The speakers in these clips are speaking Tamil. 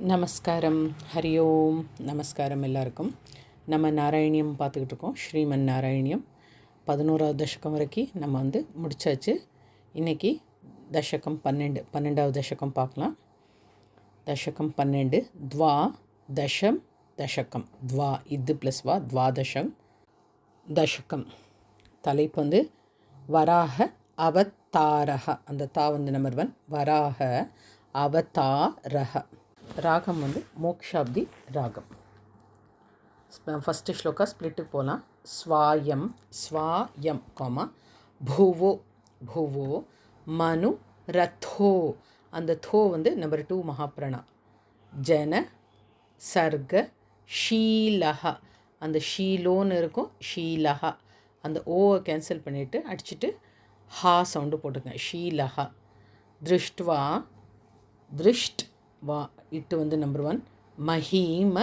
நமஸ்காரம். ஹரி ஓம். நமஸ்காரம் எல்லாருக்கும். நம்ம நாராயணியம் பார்த்துக்கிட்டு இருக்கோம். ஸ்ரீமன் நாராயணியம் 11வது தசகம் வரைக்கும் நம்ம முடித்தாச்சு. இன்றைக்கி தசகம் 12வது தசகம் பார்க்கலாம். தசகம் 12 துவா தசம் தசகம். துவா இது ப்ளஸ் வா துவாதசம் தசகம். தலைப்பு வராக அவதாரக. அந்த தா நம்பர் 1. வராக அவதாரக. ராகம் மோக்ஷாப்தி ராகம். ஃபஸ்ட்டு ஸ்லோகா ஸ்பிளிட்டுக்கு போகலாம். ஸ்வாயம் ஸ்வாயம் காமா பூவோ பூவோ மனு ரத்தோ. அந்த தோ நம்பர் 2 மகாப்ரணா. ஜன சர்க ஷீலஹா. அந்த ஷீலோன்னு இருக்கும், ஷீலஹா. அந்த ஓவை கேன்சல் பண்ணிவிட்டு அடிச்சுட்டு ஹா சவுண்டு போட்டுங்க. ஷீலஹா. திருஷ்டுவா திருஷ்ட் வா இட்டு நம்பர் 1. மஹீம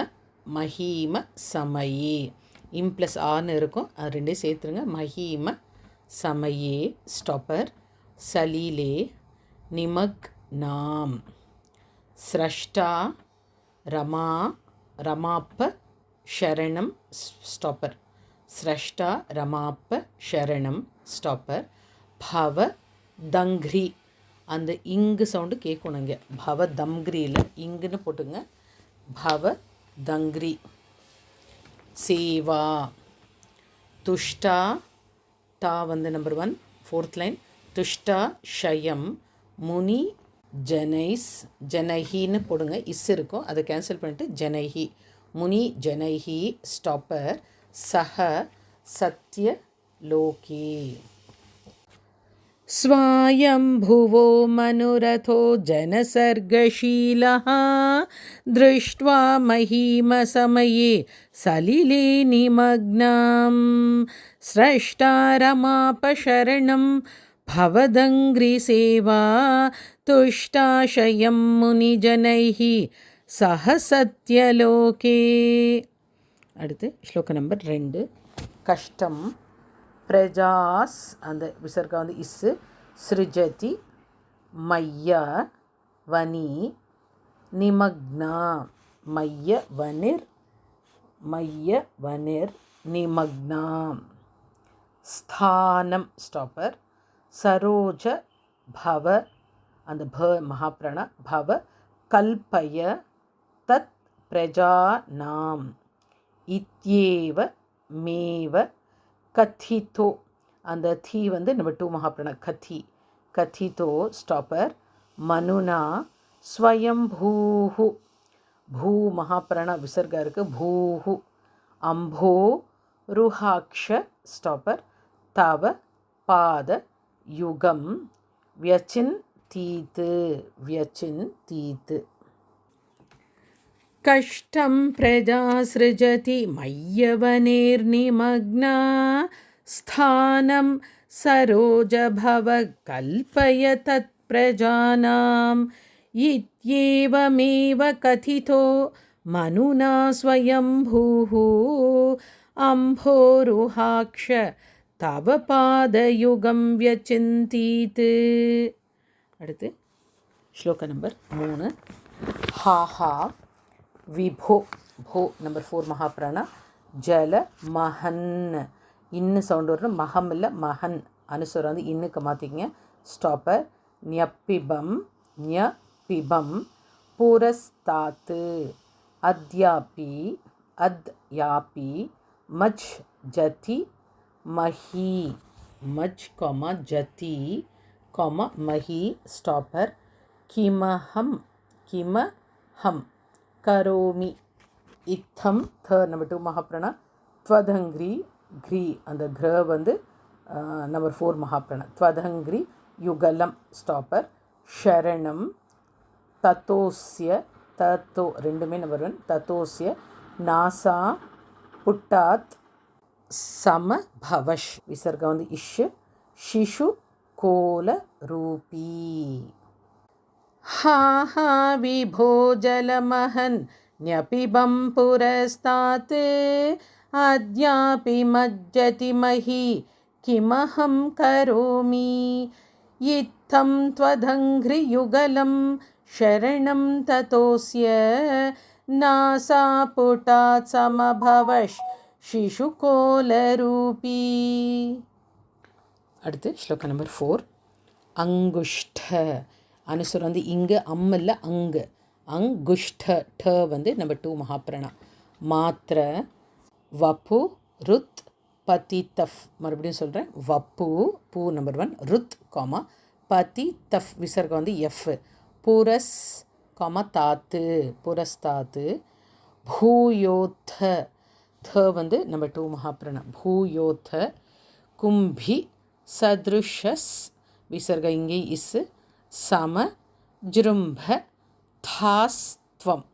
மஹீம சமயே. இம் ப்ளஸ் ஆன்னு இருக்கும், அது ரெண்டே சேர்த்துருங்க. மஹீம சமயே ஸ்டாப்பர். சலீலே நிமக் நாம். ஸ்ரஷ்டா ரமா ரமாப்ப ஷரணம் ஸ்டாப்பர். ஸ்ரஷ்டா ரமாப்ப ஷரணம் ஸ்டாப்பர். பவ தங்க்ரி. அந்த இங்கு சவுண்டு கேட்கணுங்க. பவ தம்கிரியில் இங்குன்னு போட்டுங்க. பவ தங்க்ரி. சேவா துஷ்டா டா நம்பர் 1 4th லைன். துஷ்டா ஷயம் முனி ஜனைஸ். ஜனஹின்னு போடுங்க. இஸ் இருக்கும், அதை கேன்சல் பண்ணிவிட்டு ஜனஹி. முனி ஜனஹி ஸ்டாப்பர். சஹ சத்ய லோகே. स्वायम्भुवो मनुरथो जनसर्गशीलः दृष्ट्वा महीमसमये सलिले निमग्नां. स्रष्टा रमापशरणं भवदङ्घ्रिसेवा तुष्टाशयं मुनिजनैः सह सत्यलोके. அடுத்து ஸ்லோக நம்பர் 2. கஷ்டம் பிரஜாஸ். அந்த விசர்கா இஸ்ஸு. ஸ்ருஜதி மைய வனி நிமக்னா. மைய வனிர் மைய வனிர் நிமக்னா. ஸ்தானம் ஸ்டாப்பர். சரோஜ பவ. அந்த ப மகாப்ரண. பவ கல்பய தத் பிரஜானாம். இத்யேவ மேவ கதிதோ. அந்த தீ நம்பர் 2 மகாப்ரண. கதி கதிதோ ஸ்டாப்பர். மனுனா ஸ்வயம்பூஹு. பூ மகாப்ரண விசர்கா இருக்குது. பூஹு. அம்போ ருஹாக்ஷ ஸ்டாப்பர். தவ பாத யுகம் வியச்சின் தீத்து. வியச்சின் தீத்து. कष्टं प्रजा सृजति मय्यवनेर्निमग्ना. स्थानं सरोजभव कल्पय तत्प्रजानाम्. इत्येवमेव कथितो मनुना स्वयंभूः. अम्भोरुहाक्ष तव पादयुगं व्यचिन्तीत्. அடுத்து ஸ்லோக நம்பர் 3. ஹாஹா விபோ. போ நம்பர் 4 மகாப்ராணா. ஜல மஹன். இன்னு சவுண்டு வரணும். மகம் இல்லை, மஹன். அனுசரம் இன்னுக்கு மாற்றிக்கங்க. ஸ்டாப்பர். ஞப்பிபம் ஞப்பிபம் புரஸ்தாத்து. அத்யாபி அத்யாபி மஜ் ஜதி மஹி. மஜ் கொமா ஜதி கொமா மஹி ஸ்டாப்பர். கிமஹம் கிமஹம் கரோமி. இத்தம் த நம்பர் 2 மகாப்ரணா. த்வதங்கிரி கிரி. அந்த கிர நம்பர் 4 மகாப்ரணா. த்வதங்கிரி யுகலம் ஸ்டாப்பர். ஷரணம் தத்தோஸ்ய. தத்தோ ரெண்டுமே நம்பர் 1. தத்தோஸ்ய நாசா புட்டாத் சம பவஷ். விசர்கா இஷ். ஷிஷு கோல ரூபி. हा हा विभो जलमहन् न्यपिबं पुरस्तात्. अद्यापि मज्जति मही किमहं करोमि. इत्थं त्वदङ्घ्रियुगलं शरणं ततोऽस्य नासापुटात् समभवश् शिशुकोलरूपी. அடுத்து ஸ்லோகம் நம்பர் 4. அங்குஷ்ட அனுசுரம் வந்து இங்கு அம்மல்ல அங்கு அங்குஷ்ட ட வந்து நம்பர் 2 மகாபிரணா. மாத்திர வப்பு ருத் பதி தஃப். மறுபடியும் சொல்கிறேன். வப்பு பூ நம்பர் 1 ருத் காமா பதி தஃப் விசர்க்கம் வந்து எஃப். புரஸ் காமா தாத்து புரஸ்தாத்து. பூயோத்த த வந்து நம்பர் 2 மகாபிரணா. பூயோத்த கும்பி சத்ருஷஸ் விசர்க இங்கே இஸ். சம ஜிரும்ப தாஸ்த்வம்.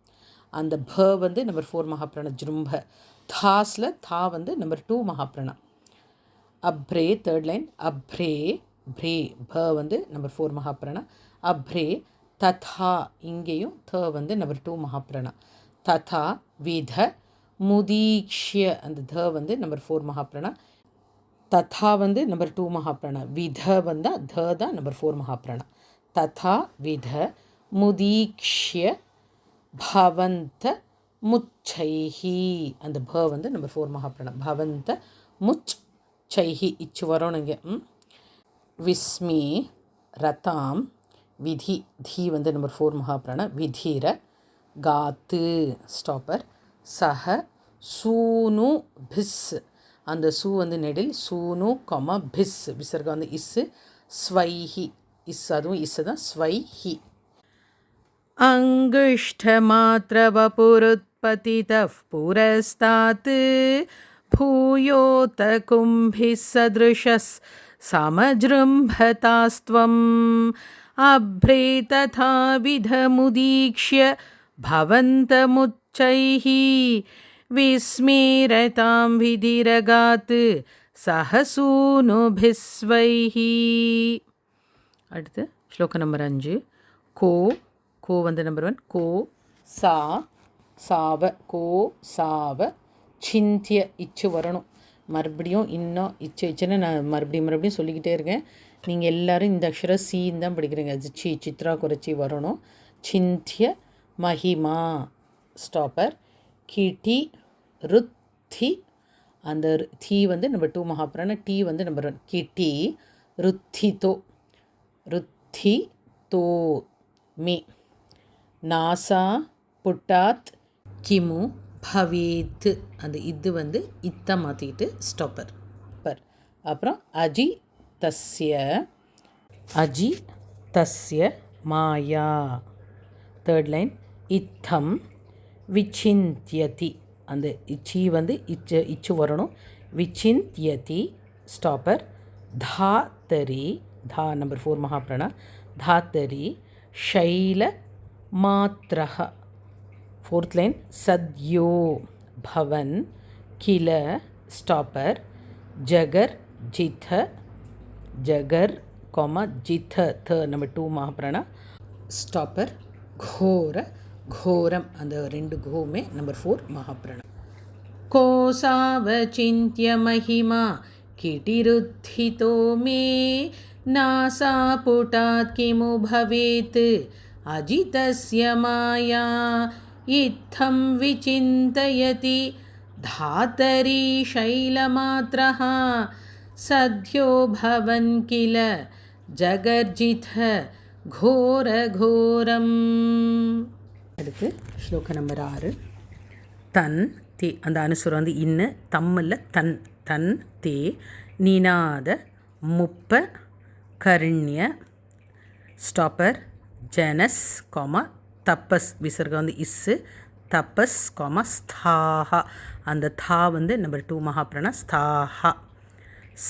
அந்த ப வந்து நம்பர் 4 மகாபிரண ஜிரும்ப. தாஸில் தா வந்து நம்பர் 2 மகாபிரணா. அப்ரே தேர்ட் லைன். அப்ரே பிரே ப வந்து நம்பர் 4 மகாபிரணா. அப்ரே ததா இங்கேயும் த வந்து நம்பர் 2 மகாபிரணா. ததா வித முதீக்ஷ்ய அந்த த வந்து நம்பர் 4 மகாபிரணா. ததா வந்து நம்பர் 2 மகாபிரணா. வித வந்தால் த தான் நம்பர் 4 மகாபிரணா. ததா வித முதீக்ஷ்ய பவந்த முச்சைஹி அந்த ப வந்து நம்பர் 4 மகாபிரணா. பவந்த முச் சைஹி இச்சு வரணுங்க. விஸ்மி ரதாம் விதி தி வந்து நம்பர் 4 மகாபிரணா. விதிர காத்து ஸ்டாப்பர். சஹ சூனு பிஸ் அந்த சூ வந்து நெடில். சூனு கமா பிஸ் விசர்கம் வந்து இஸ். ஸ்வைஹி இஸ் அதுவும் இஸ் தான். ஸ்வைஹி. அங்குஷ்டமாத்ரவபுருத்பதிதஃ புரஸ்தாத் பூயோத கும்பிஸ் சத்ருஷஸ் சமஜ்ரும்பதாஸ்த்வம் அப்ரே ததா விதமுதீக்ஷ்ய பவந்தமுச்சைஹி விஸ்மீரதாம் விதிரகாத் சஹசூனுபிஸ்வைஹி. அடுத்து ஸ்லோகம் நம்பர் 5. கோ கோ வந்து நம்பர் 1. கோ சா சாவ கோ சாவ சிந்திய இச்சு வரணும். மறுபடியும் இன்னும் இச்சுன்னு நான் மறுபடியும் சொல்லிக்கிட்டே இருக்கேன். நீங்கள் எல்லோரும் இந்த அக்ஷரம் சீன் தான் படிக்கிறீங்க. சி சித்ரா குறைச்சி வரணும். சிந்திய மஹிமா ஸ்டாப்பர். கிட்டி ருத்தி அந்த தி வந்து நம்பர் 2 மகாபிரணா. டி வந்து நம்பர் 1 கிட்டி. ருத்திதோ ருத்திதோ மே. நாசா புட்டாத் கிமு பவேத் அந்த இது வந்து இத்த மாற்றிக்கிட்டு ஸ்டாப்பர் பர். அப்புறம் அஜி தஸ்ய மாயா தேர்ட் லைன். இத்தம் விசிந்தியதி அந்த இச்சி வந்து இச்சு வரணும். விசிந்தியதி ஸ்டாப்பர். தாத்தரி தா நம்பர் 4 மகாபிரணா. தாத்தரி ஷைல மாத்ரஹ ஃபோர்த் லைன். சத்யோ பவன் கில ஸ்டாப்பர். ஜகர் ஜித ஜகர் காமா ஜித த நம்பர் 2 மகாபிரணா ஸ்டாப்பர். கோர घोरम அந்த ரெண்டு கோமே நம்பர் 4 மகாபிரணா. கோசாவசிந்த்ய மஹிமா கிட்டிருத்திதோ மே நாசாபுட்டாத் கிமு பவேத் அஜிதஸ்ய மாயா இத்தம் விசிந்தயதி தாதரி ஷைலமாத்ரஹ சத்யோ பவன் கில ஜகர்ஜித घोर घोரம். அடுத்து ஸ்லோகம் நம்பர் 6. தன் தே அந்த அனுசுரம் வந்து இன்னு தம்மில் தன் தன் தே நிநாத முப்ப கருண்ய ஸ்டாப்பர். ஜனஸ் காமா தப்பஸ் விசர்கம் வந்து இஸ்ஸு. தப்பஸ் காமா ஸ்தாஹா அந்த தா வந்து நம்பர் 2 மகாபிரணா. ஸ்தாஹா.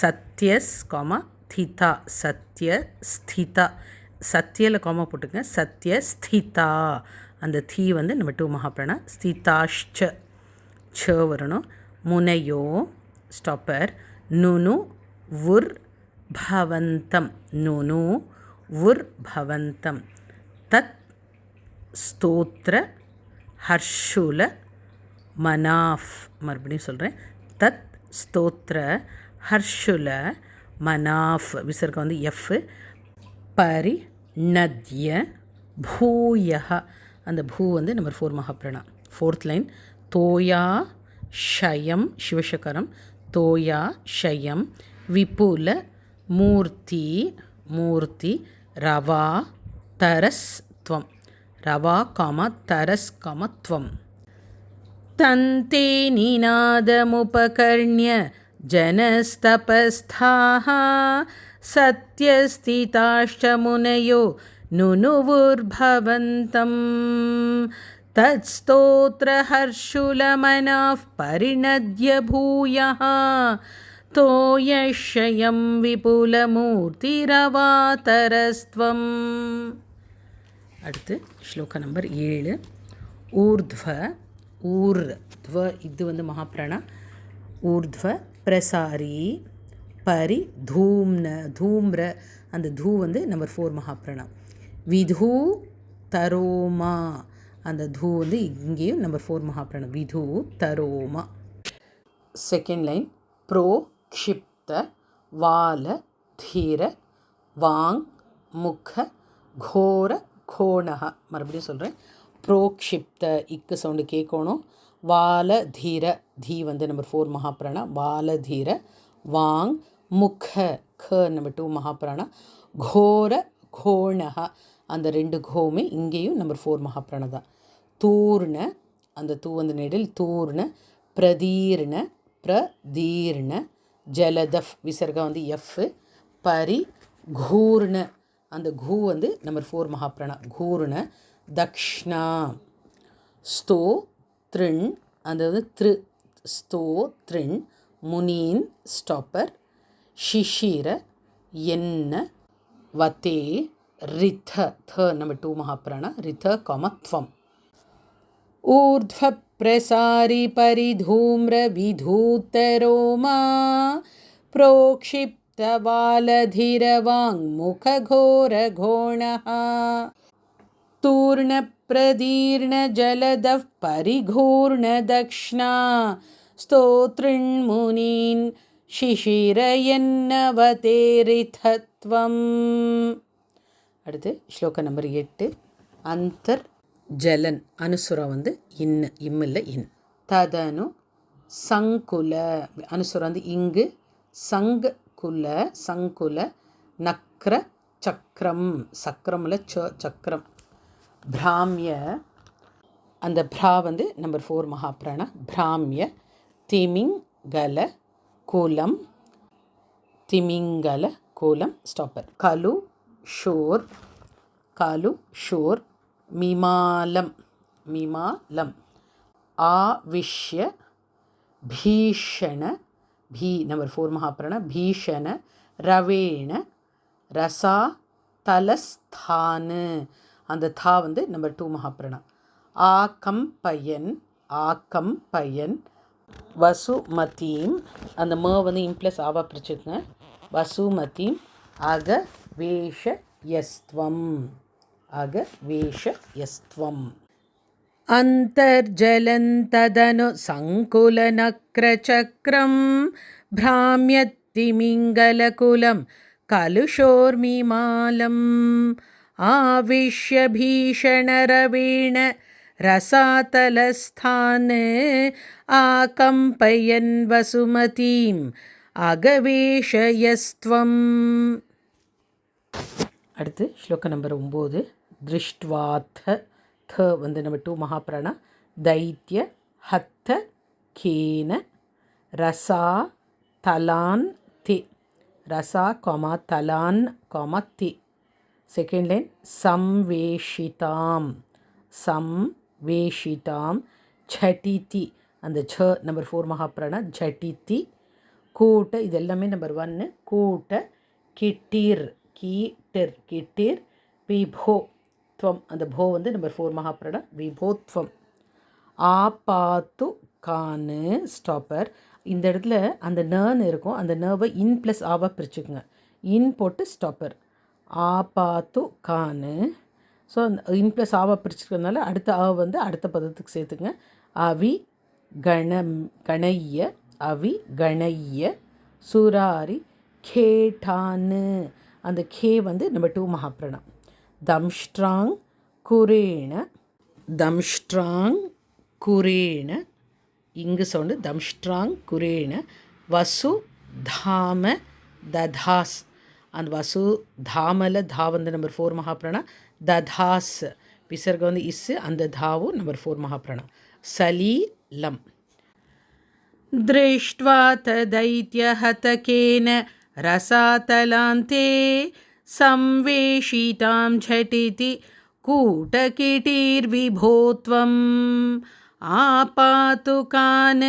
சத்யஸ் காமா திதா சத்ய ஸ்திதா சத்யில் காமா போட்டுங்க. சத்ய ஸ்திதா அந்த தீ வந்து நம்ம 2 மகாபிரணா. ஸ்திதாஷ்ச ச வரணும். முனையோ ஸ்டாப்பர். நுனு உர் பவந்தம் நுனு உர் பவந்தம். தத் ஸ்தோத்ர ஹர்ஷுல மனாஃப் மறுபடியும் சொல்கிறேன். தத் ஸ்தோத்ர ஹர்ஷுல மனாஃப் விசர்க்கம் வந்து எஃப். பரி நத்ய பூயः அந்த பூ வந்து நம்பர் 4 மகாப்ராணா. ஃபோர்த் லைன் தோயா ஷயம் சிவசக்கரம் தோயா ஷயம் விபுல மூர்த்தி மூர்த்தி ரவா தரஸ் துவம் ரவா காமா தரஸ் காமா துவம் தந்தே நிநாதமுபகர்ண்ய जनस्तपस्थाः सत्यस्थिताश्च मुनयो नुनुवुर्भवन्तं तत्स्तोत्रहर्षुलमनाः परिणद्य भूयः तोयशयं विपुलमूर्तिरवातरस्त्वम्. அடுத்து ஸ்லோக நம்பர் 7. ஊர்த்வ ஊர்த்வ இது வந்து மகாப்ராணா. ஊர்த்வ பிரசாரி பரி தூம்ன தூம்ர அந்த தூ வந்து நம்பர் 4 மகாப்ராணா. விது தரோமா அந்த தூ வந்து இங்கேயும் நம்பர் 4 மகாப்ராணா. விது தரோமா. செகண்ட் லைன் ப்ரோ க்ஷிப்த வால தீர வாங் முக கோர கோணஹ. மறுபடியும் சொல்கிறேன். ப்ரோக்ஷிப்த இக்கு சவுண்டு கேட்கணும். வால தீர தி வந்து நம்பர் 4 மகாப்ராணா. வால தீர வாங் முக க நம்பர் 2 மகாப்ராணா. கோர கோணஹ அந்த 2 கோமே இங்கேயும் நம்பர் 4 மகாப்ராணா தான். தூர்ண அந்த தூ வந்து நெடில் தூர்ண பிரதீர்ண பிரதீர்ண ஜலதஃப் விசர்கா வந்து எஃப் பரி கூர்ண அந்த கூ வந்து நம்பர் 4 மகாப்ராணா. கூர்ண தக்ஷ்ணா ஸ்தோ த்ரின் அந்த வந்து த்ரு ஸ்தோ த்ரின் முனீன் ஸ்டாப்பர் ஷிஷிர என்ன வத்தே ரித த நம்பர் 2 மகாப்ராணா. ரித கமத்வம் ஊர்த்வ பிரசாரி பரிதூம்ர விதூத்தரோமா प्रोक्षिप्तवालधिरवाङ् मुखघोरघोणः तूर्णप्रदीर्णजलदः परिघूर्णदक्ष्णा स्तोतृण्मुनीन् शिशिरयन्नवतेरिथत्वम्. அடுத்து ஸ்லோக நம்பர் 8. அந்தர் ஜலன் அனுசுரா வந்து இன்னு இம்மில்ல இன். ததனு சங்குல அனுசுரா வந்து இங்கு சங்குல சங்குல நக்ர சக்கரம் சக்கரமில் சக்கரம் பிராமிய அந்த பிரா வந்து நம்பர் 4 மகாப்ராணா. பிராமிய திமிங்கல கூலம் திமிங்கல கூலம் ஸ்டாப்பர் கலு ஷோர் மிமாலம் மிமாலம் ஆவிஷ்ய பீஷண பீ நம்பர் 4 மகாப்ராணா. பீஷண ரவேண ரசா தலஸ்தானு அந்த தா வந்து நம்பர் 2 மகாப்ராணா. ஆக்கம்பயன் வசுமதீம் அந்த ம வந்து இம்ப்ளஸ் ஆவா பிரிச்சுக்குங்க. வசுமதீம் அகவேஷயஸ்த்வம் அகவேஷயஸ்த்வம். अन्तर्जलन्तदनु सङ्कुलनक्रचक्रं भ्राम्यत्तिमिङ्गलकुलं कलुषोर्मिमालम् आविश्य भीषणरवीण रसातलस्थान् आकम्पयन् वसुमतीम् अगवेशयस्त्वम्. அடுத்து ஸ்லோக நம்பர் 9. திருஷ்ட்வாத்த த வந்து நம்பர் 2 மகாப்ராணா. தைத்திய ஹத்த கேன ரசா தலான் தி ரசா காமா தலான் காமா தி. செகண்ட் லைன் சம்வேஷிதாம் ஜட்டிதி அந்த ச நம்பர் 4 மகாப்ராணா. ஜட்டிதி கூட்ட இது எல்லாமே நம்பர் 1. கூட்ட கிட்டிர் கிட்டிர் விபோ துவம் அந்த போ வந்து நம்பர் 4 மகாப்ராணா. விபோத்வம். ஆபாத்து கானு ஸ்டாப்பர் இந்த இடத்துல அந்த நர்னு இருக்கும். அந்த நர்வை இன் ப்ளஸ் ஆவா பிரிச்சுக்குங்க. இன் போட்டு stopper ஆபாத்து Kanu. So in plus ஆவா பிரிச்சுக்கிறதுனால அடுத்த ஆ வந்து அடுத்த பதத்துக்கு சேர்த்துங்க. அவி கணைய சுராரி கேட்டானு அந்த கே வந்து நம்பர் 2 மகாப்ராணா. தம்ஷ்ட்ராங் குரேண தம்ஷ்ட்ராங் குரேண இங்கு சவுண்டு தம்ஷ்ட்ராங் குரேண வசு தாம ததாஸ் அந்த வசு தாமல தா வந்து நம்பர் 4 மகாப்ராணா ததாஸ் விசர்க வந்து இஸ்ஸு அந்த தாவும் நம்பர் 4 மகாப்ராணா சலீலம் दृष्ट्वा तदैत्यहतकेन रसातलान्ते संवेशितां झटिति कूटकिटीर्विभो त्वम् आपातुकान्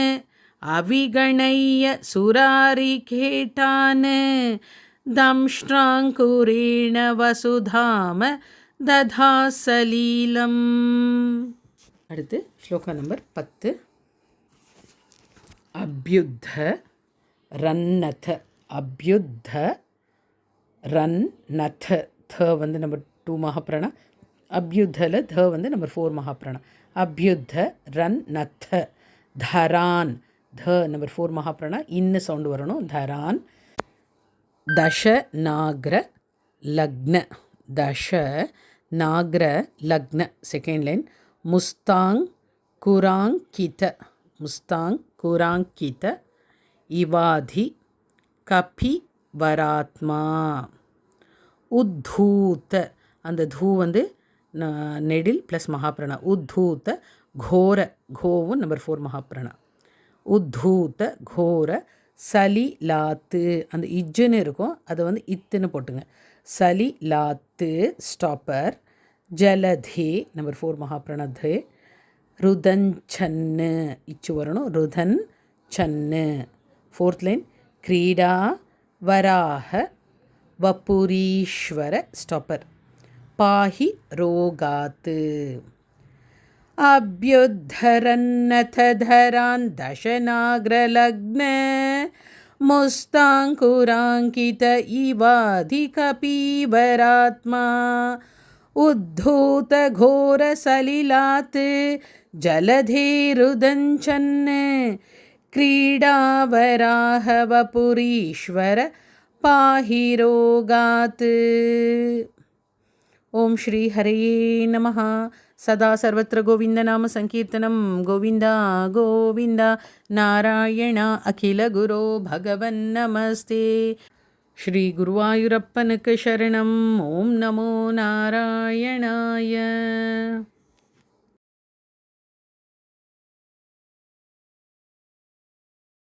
अविगणय्य सुरारिकेटान् दंष्ट्राङ्कुरेण वसुधाम दधासलीलम्. அடுத்து ஸ்லோகா நம்பர் 10. அப்யுத்த ரன்னத அப்யுத்த ரன்னத த வந்து நம்பர் 2 மகாப்ராணா அப்யுத்தல த வந்து நம்பர் 4 மகாப்ராணா அப்யுத்த ரன்னத தரான் த நம்பர் 4 மகாப்ராணா இன்னு சவுண்டு வரணும் தரான் தஷ நாக்ர லக்ன தஷ நாக்ர லக்ன செகண்ட் லைன் முஸ்தாங் குராங்கித முஸ்தாங் குராங்கித இவாதி கபி வராத்மா உத்தூத்த அந்த தூ வந்து நெடில் ப்ளஸ் மகாப்ராணா உத்தூத்த கோர கோவும் நம்பர் 4 மகாப்ராணா உத்தூத்த கோர சலி லாத்து அந்த இஜ்ஜுன்னு இருக்கும் அதை வந்து இத்துன்னு போட்டுங்க சலி லாத்து ஸ்டாப்பர் ஜலதே நம்பர் 4 மகாப்ராணா தே ருதஞ்சன்னு இச்சு வரணும் ருதன் சன்னு ஃபோர்த் லைன் கிரீடா வராக வபுரீஸ்வர ஸ்டாப்பர் பாஹி ரோகாத்து அப்யுத்தரன்னதரான் தசநாக்ரலக்ன முஸ்தாங்குராங்கித இவாதி கபீவராத்மா உத்தூத கோர சலிலாத் ஜலதேருதஞ்சன் क्रीडावराह वपुरीश्वर पाहि रोगात्. ओम श्री हरये नमः. सदा सर्वत्र गोविन्दनाम संकीर्तनं गोविन्द गोविन्द नारायण अखिल गुरो भगवन् नमस्ते. श्री गुरुवायूरप्पनक शरणम्. ओम नमो नारायणाय.